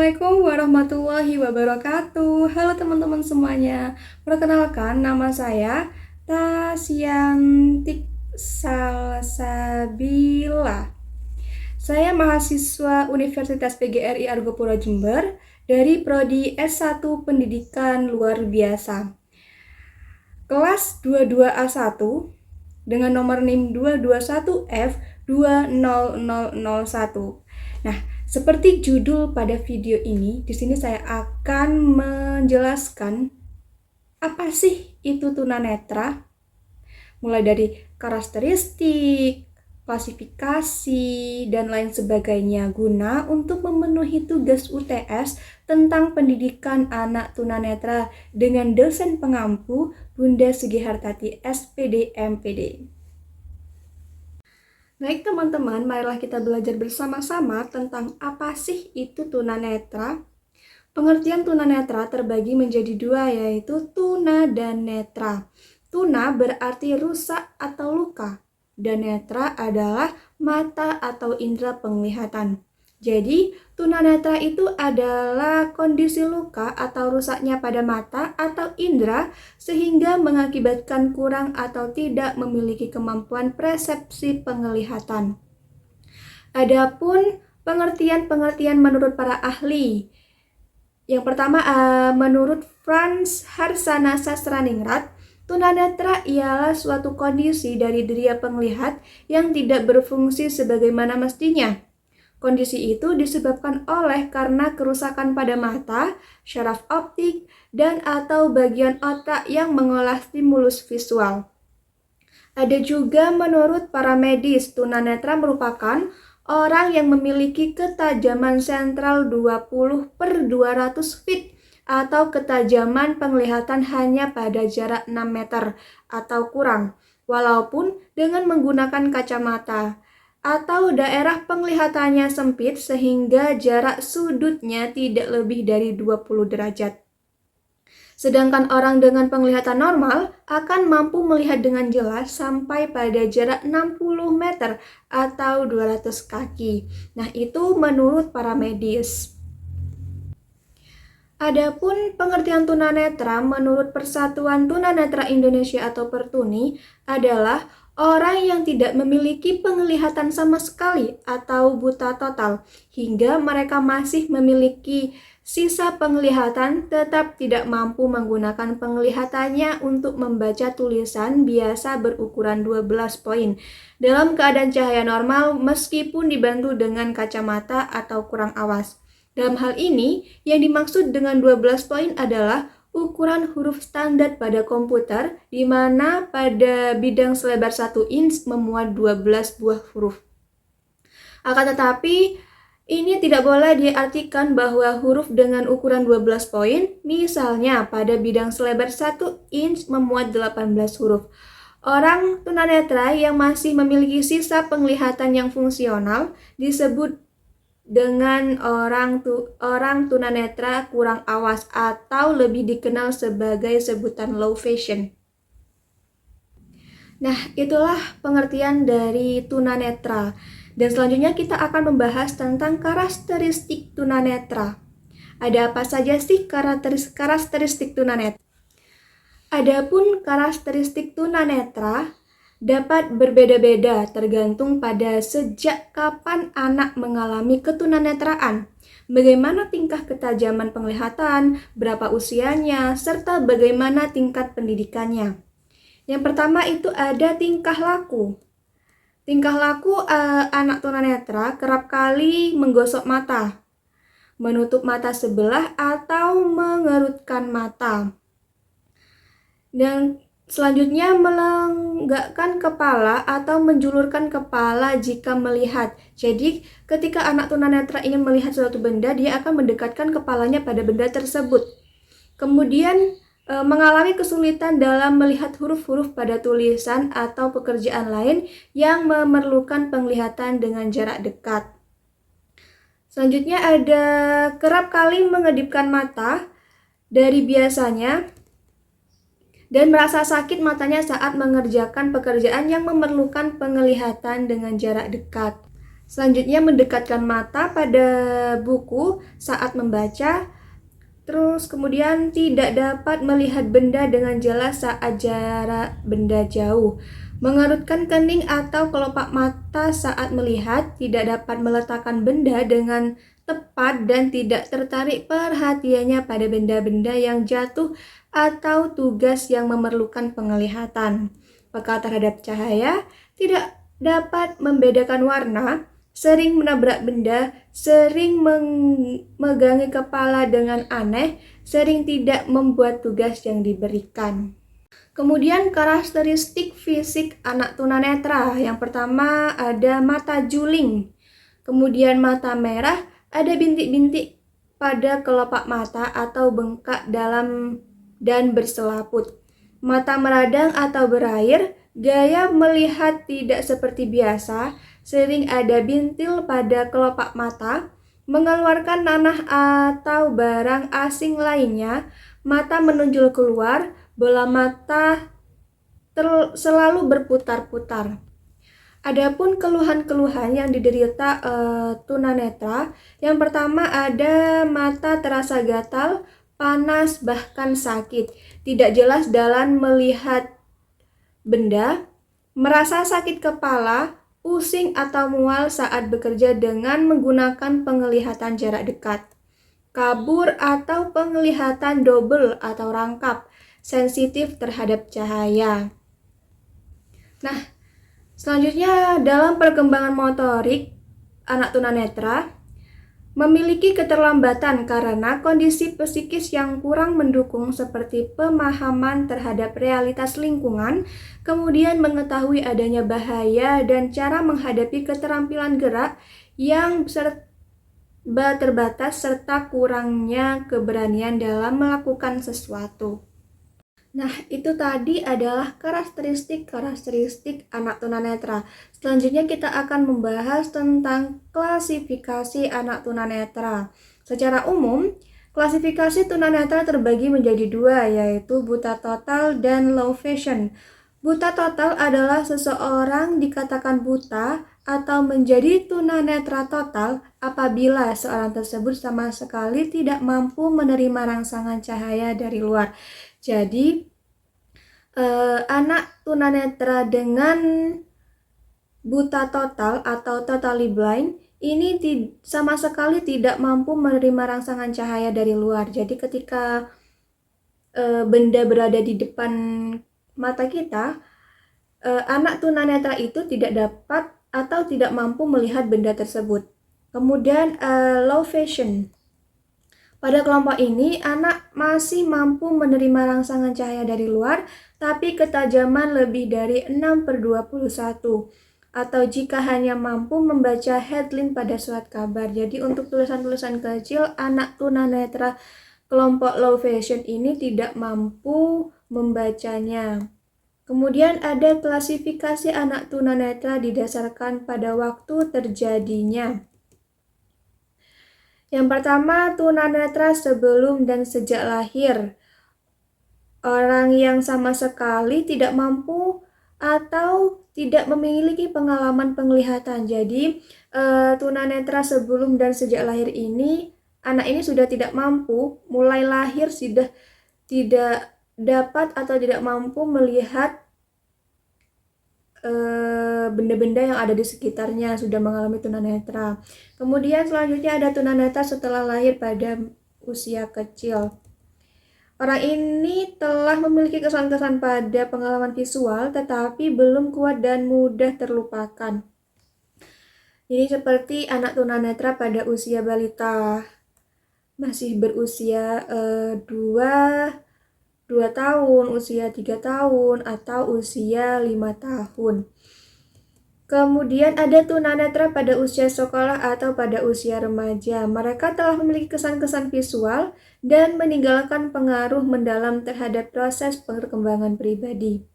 Assalamualaikum warahmatullahi wabarakatuh. Halo teman-teman semuanya. Perkenalkan, nama saya Tasyantik Salsabila. Saya mahasiswa Universitas PGRI Argopuro Jember dari Prodi S1 Pendidikan Luar Biasa. Kelas 22A1 dengan nomor NIM 221F20001. Nah, seperti judul pada video ini, di sini saya akan menjelaskan apa sih itu tunanetra, mulai dari karakteristik, klasifikasi, dan lain sebagainya guna untuk memenuhi tugas UTS tentang pendidikan anak tunanetra dengan dosen pengampu Bunda Sugihartati SPD MPD. Baik teman-teman, marilah kita belajar bersama-sama tentang apa sih itu tunanetra. Pengertian tunanetra terbagi menjadi dua, yaitu tuna dan netra. Tuna berarti rusak atau luka, dan netra adalah mata atau indera penglihatan. Jadi, tunanetra itu adalah kondisi luka atau rusaknya pada mata atau indera sehingga mengakibatkan kurang atau tidak memiliki kemampuan persepsi penglihatan. Adapun pengertian-pengertian menurut para ahli. Yang pertama, menurut Frans Harsana Sastraningrat, tunanetra ialah suatu kondisi dari deria penglihat yang tidak berfungsi sebagaimana mestinya. Kondisi itu disebabkan karena kerusakan pada mata, syaraf optik, dan atau bagian otak yang mengolah stimulus visual. Ada juga menurut para medis, tunanetra merupakan orang yang memiliki ketajaman sentral 20/200 feet atau ketajaman penglihatan hanya pada jarak 6 meter atau kurang, walaupun dengan menggunakan kacamata, atau daerah penglihatannya sempit sehingga jarak sudutnya tidak lebih dari 20 derajat. Sedangkan orang dengan penglihatan normal akan mampu melihat dengan jelas sampai pada jarak 60 meter atau 200 kaki. Nah, itu menurut para medis. Adapun pengertian tunanetra menurut Persatuan Tunanetra Indonesia atau Pertuni adalah orang yang tidak memiliki penglihatan sama sekali atau buta total, hingga mereka masih memiliki sisa penglihatan tetap tidak mampu menggunakan penglihatannya untuk membaca tulisan biasa berukuran 12 poin dalam keadaan cahaya normal meskipun dibantu dengan kacamata atau kurang awas. Dalam hal ini, yang dimaksud dengan 12 poin adalah ukuran huruf standar pada komputer, di mana pada bidang selebar 1 inch memuat 12 buah huruf. Akan tetapi, ini tidak boleh diartikan bahwa huruf dengan ukuran 12 poin, misalnya pada bidang selebar 1 inch memuat 18 huruf. Orang tunanetra yang masih memiliki sisa penglihatan yang fungsional disebut dengan orang tunanetra kurang awas atau lebih dikenal sebagai sebutan low vision. Nah, itulah pengertian dari tunanetra. Dan selanjutnya kita akan membahas tentang karakteristik tunanetra. Ada apa saja sih karakteristik tunanetra? Adapun karakteristik tunanetra dapat berbeda-beda tergantung pada sejak kapan anak mengalami ketunanetraan, bagaimana tingkah ketajaman penglihatan, berapa usianya, serta bagaimana tingkat pendidikannya. Yang pertama itu ada tingkah laku. Tingkah laku anak tunanetra kerap kali menggosok mata, menutup mata sebelah atau mengerutkan mata. Dan selanjutnya, melenggakkan kepala atau menjulurkan kepala jika melihat. Jadi, ketika anak tunanetra ingin melihat suatu benda, dia akan mendekatkan kepalanya pada benda tersebut. Kemudian, mengalami kesulitan dalam melihat huruf-huruf pada tulisan atau pekerjaan lain yang memerlukan penglihatan dengan jarak dekat. Selanjutnya, ada kerap kali mengedipkan mata dari biasanya dan merasa sakit matanya saat mengerjakan pekerjaan yang memerlukan penglihatan dengan jarak dekat. Selanjutnya mendekatkan mata pada buku saat membaca. Terus kemudian tidak dapat melihat benda dengan jelas saat jarak benda jauh. Mengerutkan kening atau kelopak mata saat melihat, tidak dapat meletakkan benda dengan tepat dan tidak tertarik perhatiannya pada benda-benda yang jatuh atau tugas yang memerlukan penglihatan. Peka terhadap cahaya, tidak dapat membedakan warna, sering menabrak benda, sering memegangi kepala dengan aneh, sering tidak membuat tugas yang diberikan. Kemudian karakteristik fisik anak tunanetra. Yang pertama ada mata juling, kemudian mata merah, ada bintik-bintik pada kelopak mata atau bengkak dalam dan berselaput. Mata meradang atau berair, gaya melihat tidak seperti biasa, sering ada bintil pada kelopak mata, mengeluarkan nanah atau barang asing lainnya, mata menonjol keluar, bola mata selalu berputar-putar. Adapun keluhan-keluhan yang diderita tunanetra, yang pertama ada mata terasa gatal, panas, bahkan sakit, tidak jelas dalam melihat benda, merasa sakit kepala, pusing atau mual saat bekerja dengan menggunakan penglihatan jarak dekat, kabur atau penglihatan double atau rangkap, sensitif terhadap cahaya. Nah, selanjutnya dalam perkembangan motorik, anak tunanetra memiliki keterlambatan karena kondisi psikis yang kurang mendukung seperti pemahaman terhadap realitas lingkungan, kemudian mengetahui adanya bahaya dan cara menghadapi keterampilan gerak yang serba terbatas serta kurangnya keberanian dalam melakukan sesuatu. Nah, itu tadi adalah karakteristik anak tunanetra. Selanjutnya kita akan membahas tentang klasifikasi anak tunanetra. Secara umum, klasifikasi tunanetra terbagi menjadi dua, yaitu buta total dan low vision. Buta total adalah seseorang dikatakan buta atau menjadi tunanetra total apabila seorang tersebut sama sekali tidak mampu menerima rangsangan cahaya dari luar. Jadi, anak tunanetra dengan buta total atau totally blind ini sama sekali tidak mampu menerima rangsangan cahaya dari luar. Jadi ketika benda berada di depan mata kita, anak tunanetra itu tidak dapat atau tidak mampu melihat benda tersebut. Kemudian low vision. Pada kelompok ini, anak masih mampu menerima rangsangan cahaya dari luar, tapi ketajaman lebih dari 6/21, atau jika hanya mampu membaca headline pada surat kabar. Jadi untuk tulisan-tulisan kecil, anak tunanetra kelompok low vision ini tidak mampu membacanya. Kemudian ada klasifikasi anak tunanetra didasarkan pada waktu terjadinya. Yang pertama, tunanetra sebelum dan sejak lahir. Orang yang sama sekali tidak mampu atau tidak memiliki pengalaman penglihatan. Jadi, tunanetra sebelum dan sejak lahir ini, anak ini sudah tidak mampu, mulai lahir sudah tidak dapat atau tidak mampu melihat benda-benda yang ada di sekitarnya, sudah mengalami tunanetra. Kemudian selanjutnya ada tunanetra setelah lahir pada usia kecil. Orang ini telah memiliki kesan-kesan pada pengalaman visual tetapi belum kuat dan mudah terlupakan. Ini seperti anak tunanetra pada usia balita, masih berusia 2 tahun, usia 3 tahun, atau usia 5 tahun. Kemudian ada tunanetra pada usia sekolah atau pada usia remaja. Mereka telah memiliki kesan-kesan visual dan meninggalkan pengaruh mendalam terhadap proses perkembangan pribadi.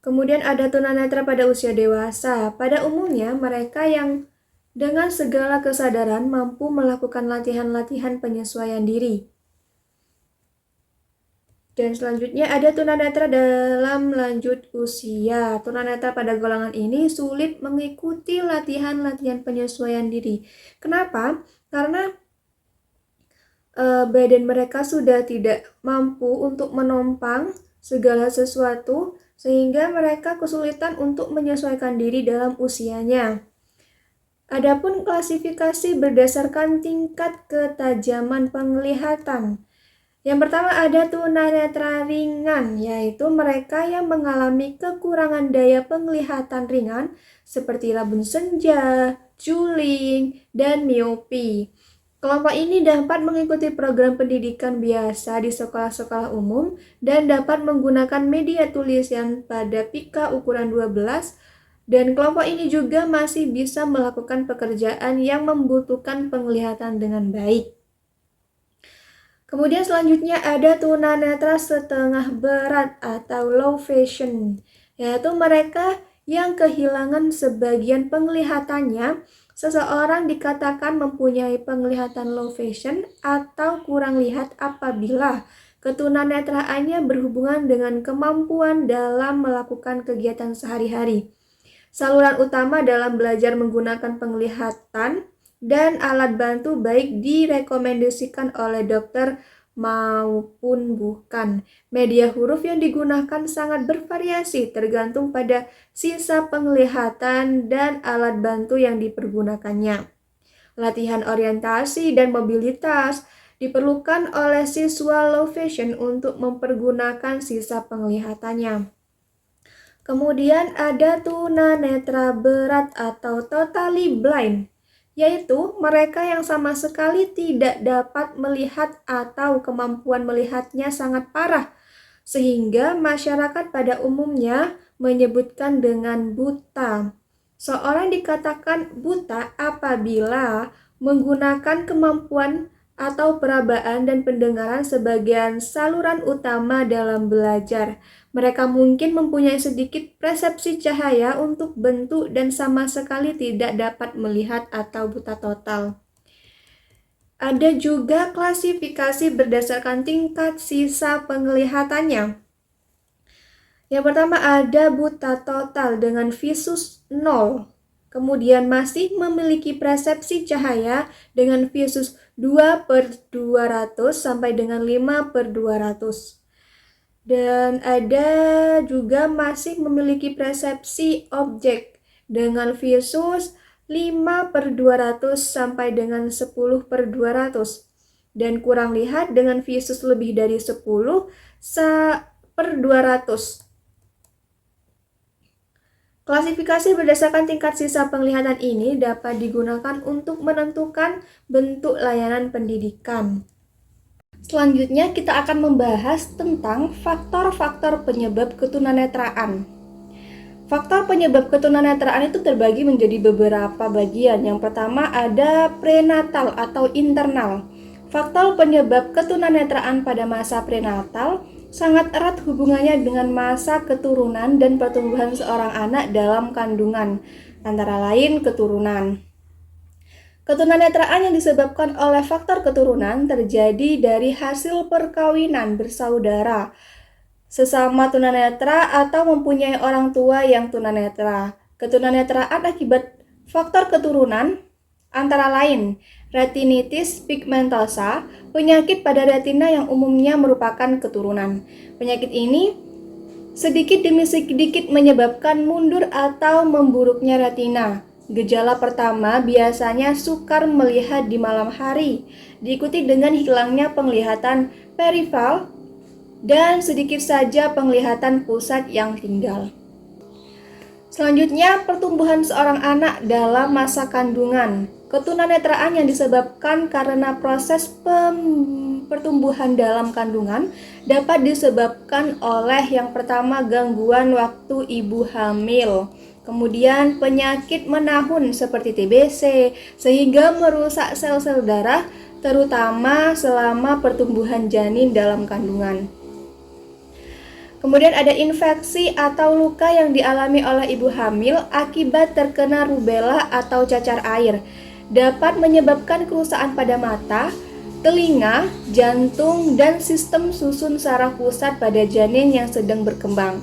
Kemudian ada tunanetra pada usia dewasa. Pada umumnya mereka yang dengan segala kesadaran mampu melakukan latihan-latihan penyesuaian diri. Dan selanjutnya ada tunanetra dalam lanjut usia. Tunanetra pada golongan ini sulit mengikuti latihan-latihan penyesuaian diri. Kenapa? Karena badan mereka sudah tidak mampu untuk menopang segala sesuatu, sehingga mereka kesulitan untuk menyesuaikan diri dalam usianya. Adapun klasifikasi berdasarkan tingkat ketajaman penglihatan. Yang pertama ada tunanetra ringan, yaitu mereka yang mengalami kekurangan daya penglihatan ringan seperti rabun senja, juling, dan miopi. Kelompok ini dapat mengikuti program pendidikan biasa di sekolah-sekolah umum dan dapat menggunakan media tulisan pada pika ukuran 12, dan kelompok ini juga masih bisa melakukan pekerjaan yang membutuhkan penglihatan dengan baik. Kemudian selanjutnya ada tunanetra setengah berat atau low vision, yaitu mereka yang kehilangan sebagian penglihatannya. Seseorang dikatakan mempunyai penglihatan low vision atau kurang lihat apabila ketunanetraannya berhubungan dengan kemampuan dalam melakukan kegiatan sehari-hari. Saluran utama dalam belajar menggunakan penglihatan dan alat bantu baik direkomendasikan oleh dokter maupun bukan. Media huruf yang digunakan sangat bervariasi tergantung pada sisa penglihatan dan alat bantu yang dipergunakannya. Latihan orientasi dan mobilitas diperlukan oleh siswa low vision untuk mempergunakan sisa penglihatannya. Kemudian ada tunanetra berat atau totally blind, yaitu mereka yang sama sekali tidak dapat melihat atau kemampuan melihatnya sangat parah, sehingga masyarakat pada umumnya menyebutkan dengan buta. Seorang dikatakan buta apabila menggunakan kemampuan atau perabaan dan pendengaran sebagai saluran utama dalam belajar. Mereka mungkin mempunyai sedikit persepsi cahaya untuk bentuk dan sama sekali tidak dapat melihat atau buta total. Ada juga klasifikasi berdasarkan tingkat sisa penglihatannya. Yang pertama ada buta total dengan visus 0. Kemudian masih memiliki persepsi cahaya dengan visus 2/200 sampai dengan 5/200. Dan ada juga masih memiliki persepsi objek dengan visus 5/200 sampai dengan 10/200. Dan kurang lihat dengan visus lebih dari 10/200. Klasifikasi berdasarkan tingkat sisa penglihatan ini dapat digunakan untuk menentukan bentuk layanan pendidikan. Selanjutnya kita akan membahas tentang faktor-faktor penyebab ketunanetraan. Faktor penyebab ketunanetraan itu terbagi menjadi beberapa bagian. Yang pertama ada prenatal atau internal. Faktor penyebab ketunanetraan pada masa prenatal sangat erat hubungannya dengan masa keturunan dan pertumbuhan seorang anak dalam kandungan, antara lain keturunan. Ketunanetraan yang disebabkan oleh faktor keturunan terjadi dari hasil perkawinan bersaudara, sesama tunanetra atau mempunyai orang tua yang tunanetra. Ketunanetraan akibat faktor keturunan antara lain retinitis pigmentosa, penyakit pada retina yang umumnya merupakan keturunan. Penyakit ini sedikit demi sedikit menyebabkan mundur atau memburuknya retina. Gejala pertama biasanya sukar melihat di malam hari, diikuti dengan hilangnya penglihatan peripheral dan sedikit saja penglihatan pusat yang tinggal. Selanjutnya, pertumbuhan seorang anak dalam masa kandungan. Ketunanetraan yang disebabkan karena proses pertumbuhan dalam kandungan dapat disebabkan oleh yang pertama gangguan waktu ibu hamil, kemudian penyakit menahun seperti TBC sehingga merusak sel-sel darah terutama selama pertumbuhan janin dalam kandungan. Kemudian ada infeksi atau luka yang dialami oleh ibu hamil akibat terkena rubella atau cacar air. Dapat menyebabkan kerusakan pada mata, telinga, jantung, dan sistem susun saraf pusat pada janin yang sedang berkembang.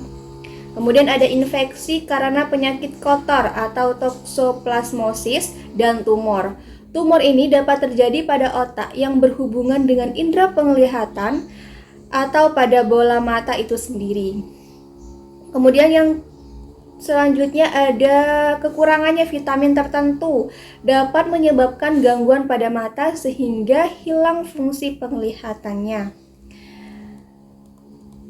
Kemudian ada infeksi karena penyakit kotor atau toksoplasmosis dan tumor. Tumor ini dapat terjadi pada otak yang berhubungan dengan indera penglihatan atau pada bola mata itu sendiri. Kemudian yang selanjutnya ada kekurangannya vitamin tertentu dapat menyebabkan gangguan pada mata sehingga hilang fungsi penglihatannya.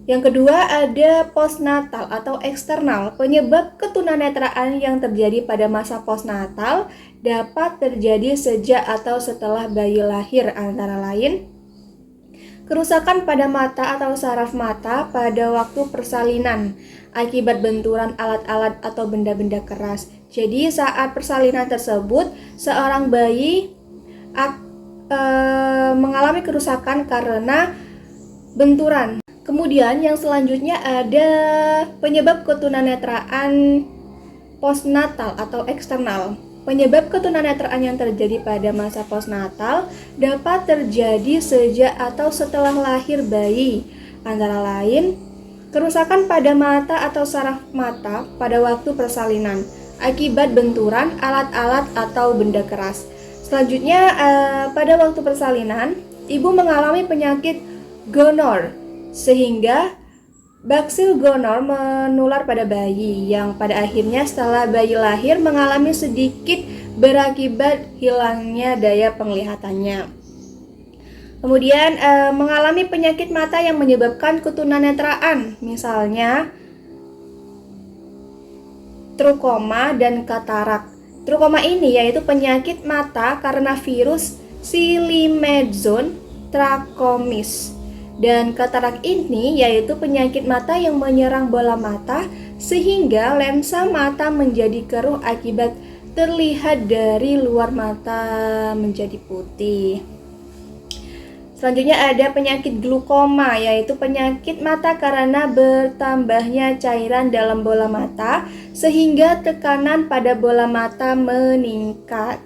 Yang kedua ada postnatal atau eksternal. Penyebab ketunanetraan yang terjadi pada masa postnatal dapat terjadi sejak atau setelah bayi lahir, antara lain kerusakan pada mata atau saraf mata pada waktu persalinan akibat benturan alat-alat atau benda-benda keras. Jadi saat persalinan tersebut seorang bayi mengalami kerusakan karena benturan. Kemudian yang selanjutnya ada penyebab ketunanetraan postnatal atau eksternal. Penyebab ketunanetraan yang terjadi pada masa postnatal dapat terjadi sejak atau setelah lahir bayi, antara lain kerusakan pada mata atau saraf mata pada waktu persalinan akibat benturan alat-alat atau benda keras. Selanjutnya pada waktu persalinan ibu mengalami penyakit gonor sehingga baksil gonor menular pada bayi yang pada akhirnya setelah bayi lahir mengalami sedikit berakibat hilangnya daya penglihatannya. Kemudian mengalami penyakit mata yang menyebabkan ketunanetraan, misalnya traukoma dan katarak. Traukoma ini yaitu penyakit mata karena virus Silimedzone trachomatis. Dan katarak ini yaitu penyakit mata yang menyerang bola mata sehingga lensa mata menjadi keruh akibat terlihat dari luar mata menjadi putih. Selanjutnya ada penyakit glaukoma, yaitu penyakit mata karena bertambahnya cairan dalam bola mata sehingga tekanan pada bola mata meningkat.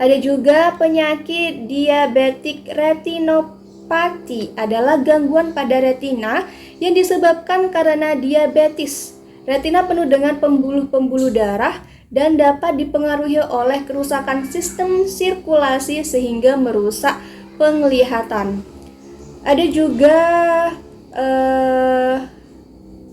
Ada juga penyakit diabetik retinopati, adalah gangguan pada retina yang disebabkan karena diabetes. Retina penuh dengan pembuluh-pembuluh darah dan dapat dipengaruhi oleh kerusakan sistem sirkulasi sehingga merusak penglihatan. Ada juga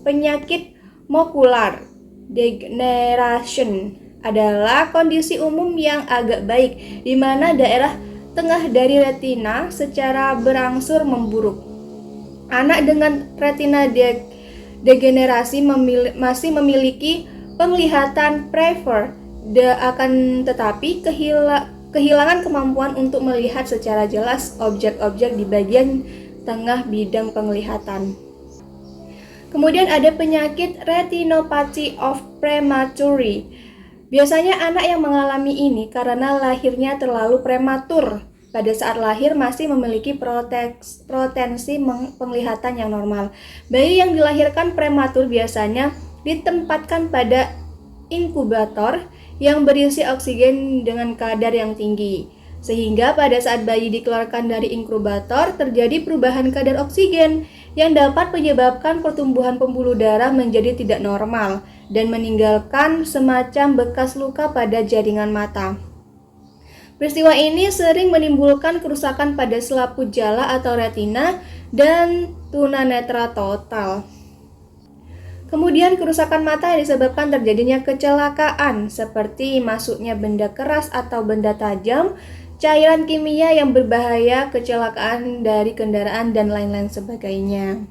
penyakit macular degeneration, adalah kondisi umum yang agak baik di mana daerah tengah dari retina secara berangsur memburuk. Anak dengan retina degenerasi masih memiliki penglihatan prefer, akan tetapi kehilangan kemampuan untuk melihat secara jelas objek-objek di bagian tengah bidang penglihatan. Kemudian ada penyakit retinopathy of premature. Biasanya anak yang mengalami ini karena lahirnya terlalu prematur. Pada saat lahir masih memiliki potensi penglihatan yang normal. Bayi yang dilahirkan prematur biasanya ditempatkan pada inkubator yang berisi oksigen dengan kadar yang tinggi. Sehingga pada saat bayi dikeluarkan dari inkubator terjadi perubahan kadar oksigen yang dapat menyebabkan pertumbuhan pembuluh darah menjadi tidak normal dan meninggalkan semacam bekas luka pada jaringan mata. Peristiwa ini sering menimbulkan kerusakan pada selaput jala atau retina dan tunanetra total. Kemudian kerusakan mata yang disebabkan terjadinya kecelakaan seperti masuknya benda keras atau benda tajam, cairan kimia yang berbahaya, kecelakaan dari kendaraan, dan lain-lain sebagainya.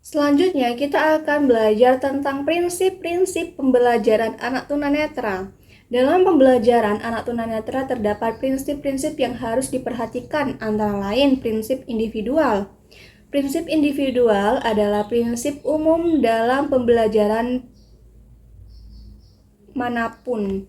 Selanjutnya kita akan belajar tentang prinsip-prinsip pembelajaran anak tunanetra. Dalam pembelajaran anak tunanetra terdapat prinsip-prinsip yang harus diperhatikan, antara lain prinsip individual. Prinsip individual adalah prinsip umum dalam pembelajaran manapun.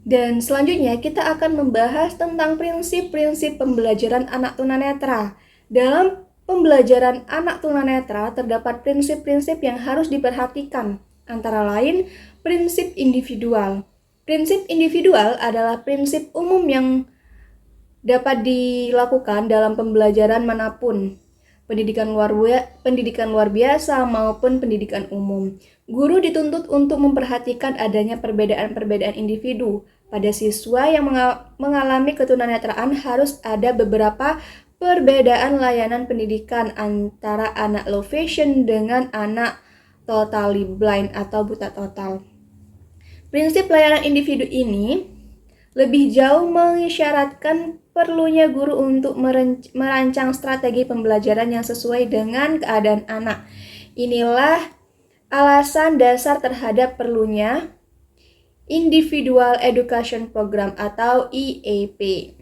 Dan selanjutnya kita akan membahas tentang prinsip-prinsip pembelajaran anak tunanetra. Dalam pembelajaran anak tunanetra terdapat prinsip-prinsip yang harus diperhatikan, antara lain prinsip individual. Prinsip individual adalah prinsip umum yang dapat dilakukan dalam pembelajaran manapun, pendidikan luar biasa maupun pendidikan umum. Guru dituntut untuk memperhatikan adanya perbedaan-perbedaan individu. Pada siswa yang mengalami ketunanetraan harus ada beberapa perbedaan layanan pendidikan antara anak low vision dengan anak totally blind atau buta total. Prinsip layanan individu ini lebih jauh mengisyaratkan perlunya guru untuk merancang strategi pembelajaran yang sesuai dengan keadaan anak. Inilah alasan dasar terhadap perlunya Individual Education Program atau IEP.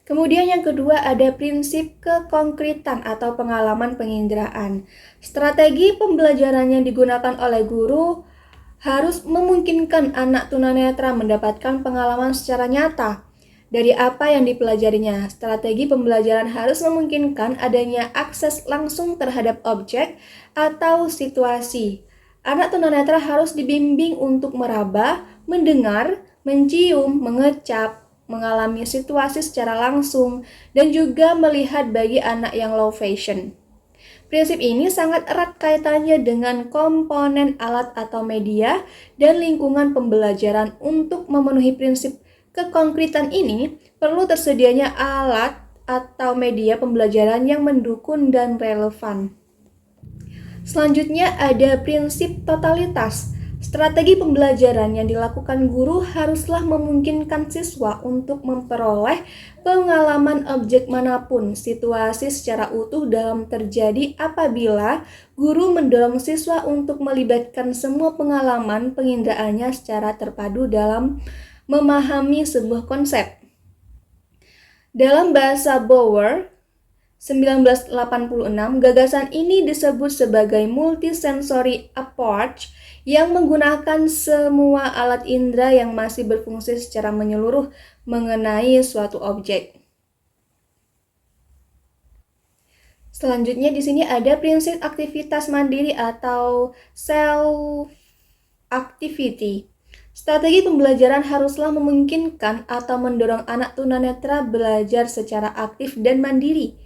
Kemudian yang kedua ada prinsip kekonkretan atau pengalaman penginderaan. Strategi pembelajaran yang digunakan oleh guru harus memungkinkan anak tunanetra mendapatkan pengalaman secara nyata dari apa yang dipelajarinya. Strategi pembelajaran harus memungkinkan adanya akses langsung terhadap objek atau situasi. Anak tunanetra harus dibimbing untuk meraba, mendengar, mencium, mengecap, mengalami situasi secara langsung, dan juga melihat bagi anak yang low vision. Prinsip ini sangat erat kaitannya dengan komponen alat atau media dan lingkungan pembelajaran. Untuk memenuhi prinsip kekonkretan ini, perlu tersedianya alat atau media pembelajaran yang mendukung dan relevan. Selanjutnya ada prinsip totalitas. Strategi pembelajaran yang dilakukan guru haruslah memungkinkan siswa untuk memperoleh pengalaman objek manapun. Situasi secara utuh dalam terjadi apabila guru mendorong siswa untuk melibatkan semua pengalaman pengindraannya secara terpadu dalam memahami sebuah konsep. Dalam bahasa Bower 1986, gagasan ini disebut sebagai multisensory approach yang menggunakan semua alat indera yang masih berfungsi secara menyeluruh mengenai suatu objek. Selanjutnya di sini ada prinsip aktivitas mandiri atau self activity. Strategi pembelajaran haruslah memungkinkan atau mendorong anak tunanetra belajar secara aktif dan mandiri.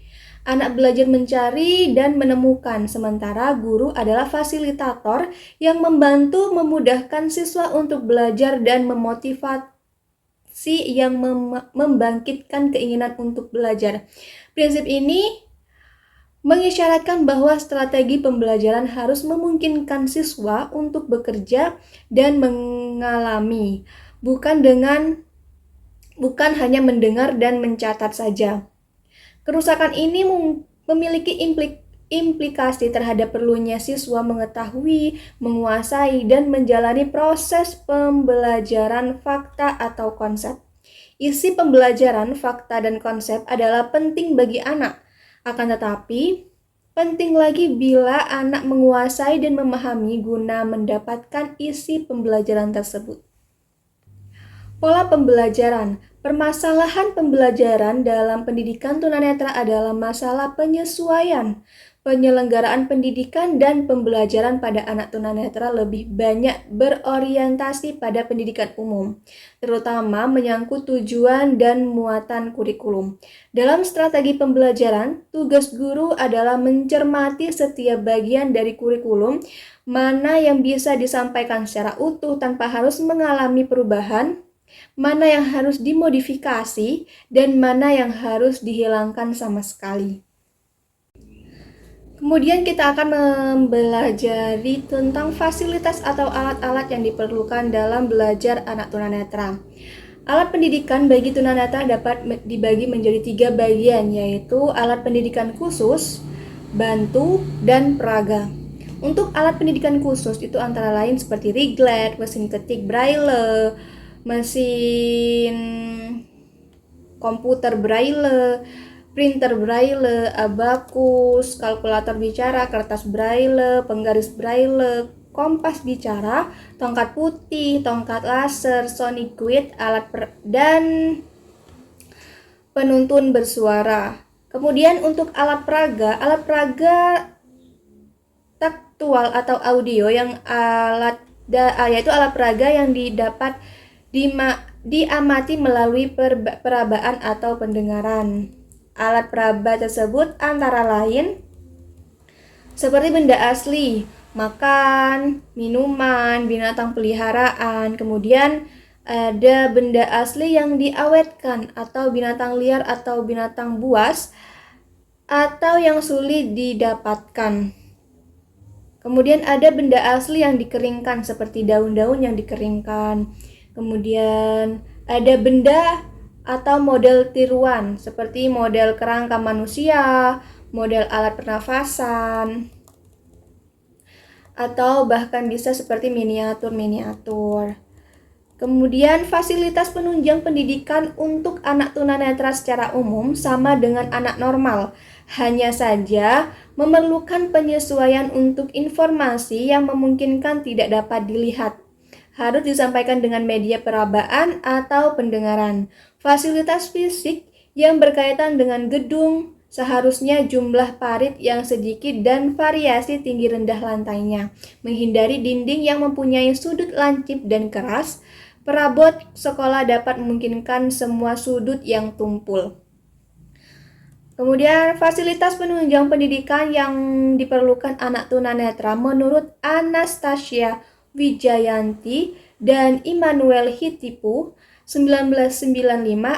Anak belajar mencari dan menemukan, sementara guru adalah fasilitator yang membantu memudahkan siswa untuk belajar dan memotivasi yang membangkitkan keinginan untuk belajar. Prinsip ini mengisyaratkan bahwa strategi pembelajaran harus memungkinkan siswa untuk bekerja dan mengalami, bukan hanya mendengar dan mencatat saja. Kerusakan ini memiliki implikasi terhadap perlunya siswa mengetahui, menguasai, dan menjalani proses pembelajaran fakta atau konsep. Isi pembelajaran fakta dan konsep adalah penting bagi anak, akan tetapi penting lagi bila anak menguasai dan memahami guna mendapatkan isi pembelajaran tersebut. Pola pembelajaran. Permasalahan pembelajaran dalam pendidikan tunanetra adalah masalah penyesuaian. Penyelenggaraan pendidikan dan pembelajaran pada anak tunanetra lebih banyak berorientasi pada pendidikan umum, terutama menyangkut tujuan dan muatan kurikulum. Dalam strategi pembelajaran, tugas guru adalah mencermati setiap bagian dari kurikulum, mana yang bisa disampaikan secara utuh tanpa harus mengalami perubahan, mana yang harus dimodifikasi, dan mana yang harus dihilangkan sama sekali. Kemudian kita akan mempelajari tentang fasilitas atau alat-alat yang diperlukan dalam belajar anak tunanetra. Alat pendidikan bagi tunanetra dapat dibagi menjadi 3 bagian, yaitu alat pendidikan khusus, bantu, dan peraga. Untuk alat pendidikan khusus itu antara lain seperti Riglet, mesin ketik braille, mesin komputer braille, printer braille, abakus, kalkulator bicara, kertas braille, penggaris braille, kompas bicara, tongkat putih, tongkat laser, sonic grid, dan penuntun bersuara. Kemudian untuk alat peraga taktual atau audio yang yaitu alat peraga yang didapat diamati melalui perabaan atau pendengaran. Alat peraba tersebut antara lain seperti benda asli, makan, minuman, binatang peliharaan, kemudian ada benda asli yang diawetkan atau binatang liar atau binatang buas atau yang sulit didapatkan. Kemudian ada benda asli yang dikeringkan seperti daun-daun yang dikeringkan. Kemudian ada benda atau model tiruan seperti model kerangka manusia, model alat pernafasan, atau bahkan bisa seperti miniatur-miniatur. Kemudian fasilitas penunjang pendidikan untuk anak tunanetra secara umum sama dengan anak normal. Hanya saja memerlukan penyesuaian untuk informasi yang memungkinkan tidak dapat dilihat. Harus disampaikan dengan media perabaan atau pendengaran. Fasilitas fisik yang berkaitan dengan gedung, seharusnya jumlah parit yang sedikit dan variasi tinggi rendah lantainya. Menghindari dinding yang mempunyai sudut lancip dan keras. Perabot sekolah dapat memungkinkan semua sudut yang tumpul. Kemudian fasilitas penunjang pendidikan yang diperlukan anak tunanetra menurut Anastasia Wijayanti dan Immanuel Hitipu 1995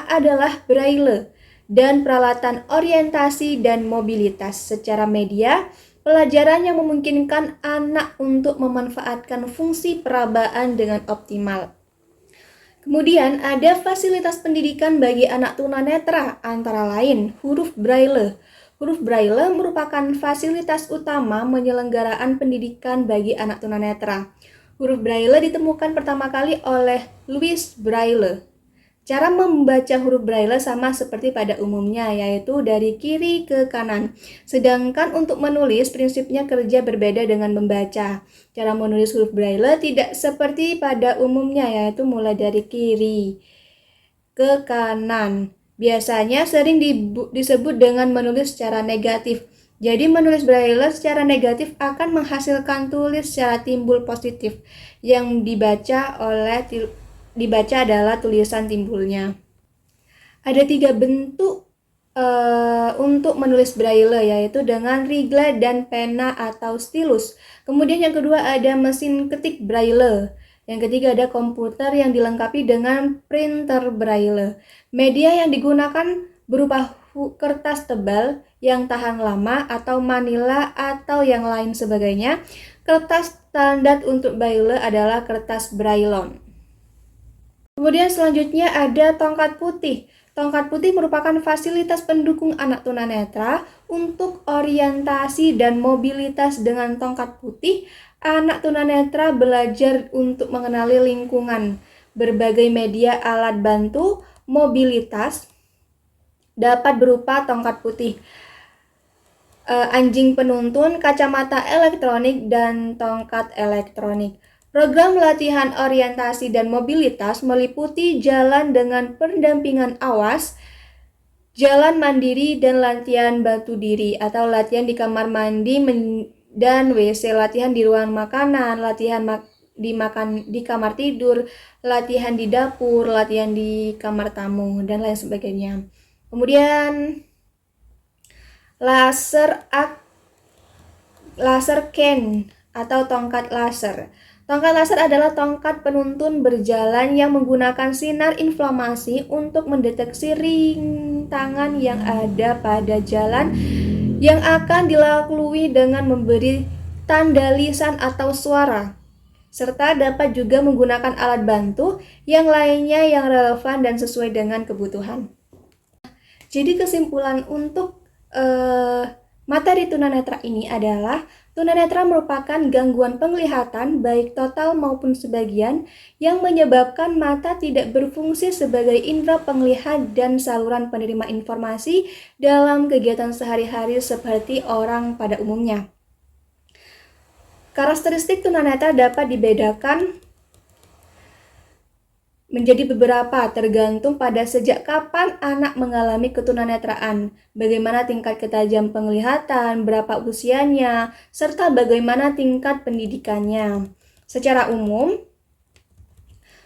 adalah braille dan peralatan orientasi dan mobilitas. Secara media, pelajaran yang memungkinkan anak untuk memanfaatkan fungsi perabaan dengan optimal. Kemudian ada fasilitas pendidikan bagi anak tunanetra, antara lain huruf braille. Huruf braille merupakan fasilitas utama penyelenggaraan pendidikan bagi anak tunanetra. Huruf braille ditemukan pertama kali oleh Louis Braille. Cara membaca huruf braille sama seperti pada umumnya, yaitu dari kiri ke kanan. Sedangkan untuk menulis, prinsipnya kerja berbeda dengan membaca. Cara menulis huruf braille tidak seperti pada umumnya, yaitu mulai dari kiri ke kanan. Biasanya sering disebut dengan menulis secara negatif. Jadi menulis braille secara negatif akan menghasilkan tulis secara timbul positif yang dibaca adalah tulisan timbulnya. Ada 3 bentuk untuk menulis braille, yaitu dengan rigle dan pena atau stylus. Kemudian yang kedua ada mesin ketik braille. Yang ketiga ada komputer yang dilengkapi dengan printer braille. Media yang digunakan berupa kertas tebal yang tahan lama atau manila atau yang lain sebagainya. Kertas standar untuk braille adalah kertas braillon. Kemudian selanjutnya ada tongkat putih. Tongkat putih merupakan fasilitas pendukung anak tunanetra untuk orientasi dan mobilitas. Dengan tongkat putih, anak tunanetra belajar untuk mengenali lingkungan. Berbagai media alat bantu mobilitas dapat berupa tongkat putih, anjing penuntun, kacamata elektronik, dan tongkat elektronik. Program latihan orientasi dan mobilitas meliputi jalan dengan pendampingan awas, jalan mandiri, dan latihan bantu diri atau latihan di kamar mandi dan WC, latihan di ruang makanan, latihan di kamar tidur, latihan di dapur, latihan di kamar tamu, dan lain sebagainya. Kemudian laser can atau tongkat laser. Tongkat laser adalah tongkat penuntun berjalan yang menggunakan sinar inflamasi untuk mendeteksi rintangan yang ada pada jalan yang akan dilalui dengan memberi tanda lisan atau suara, serta dapat juga menggunakan alat bantu yang lainnya yang relevan dan sesuai dengan kebutuhan. Jadi kesimpulan untuk materi tunanetra ini adalah tunanetra merupakan gangguan penglihatan baik total maupun sebagian yang menyebabkan mata tidak berfungsi sebagai indera penglihat dan saluran penerima informasi dalam kegiatan sehari-hari seperti orang pada umumnya. Karakteristik tunanetra dapat dibedakan menjadi beberapa, tergantung pada sejak kapan anak mengalami ketunanetraan, bagaimana tingkat ketajam penglihatan, berapa usianya, serta bagaimana tingkat pendidikannya. Secara umum,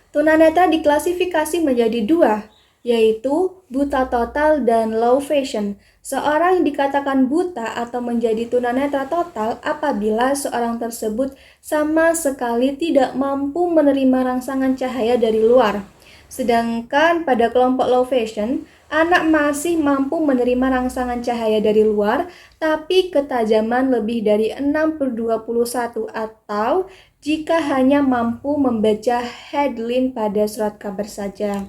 Tunanetra diklasifikasi menjadi dua, yaitu buta total dan low vision. Seorang yang dikatakan buta atau menjadi tunanetra total apabila seorang tersebut sama sekali tidak mampu menerima rangsangan cahaya dari luar. Sedangkan pada kelompok low vision, anak masih mampu menerima rangsangan cahaya dari luar, tapi ketajaman lebih dari 6/21 atau jika hanya mampu membaca headline pada surat kabar saja.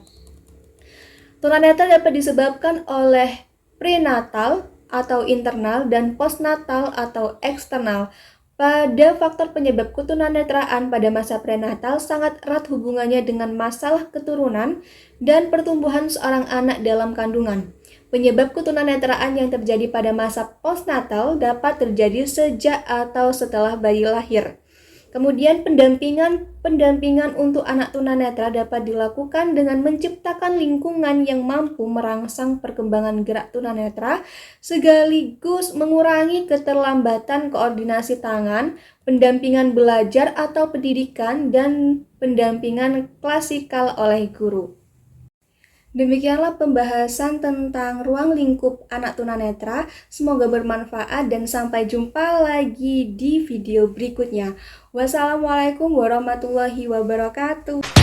Tunanetra dapat disebabkan oleh prenatal atau internal dan postnatal atau eksternal. Pada faktor penyebab ketunanetraan pada masa prenatal sangat erat hubungannya dengan masalah keturunan dan pertumbuhan seorang anak dalam kandungan. Penyebab ketunanetraan yang terjadi pada masa postnatal dapat terjadi sejak atau setelah bayi lahir. Kemudian pendampingan untuk anak tunanetra dapat dilakukan dengan menciptakan lingkungan yang mampu merangsang perkembangan gerak tunanetra sekaligus mengurangi keterlambatan koordinasi tangan, pendampingan belajar atau pendidikan, dan pendampingan klasikal oleh guru. Demikianlah pembahasan tentang ruang lingkup anak tunanetra. Semoga bermanfaat dan sampai jumpa lagi di video berikutnya. Wassalamualaikum warahmatullahi wabarakatuh.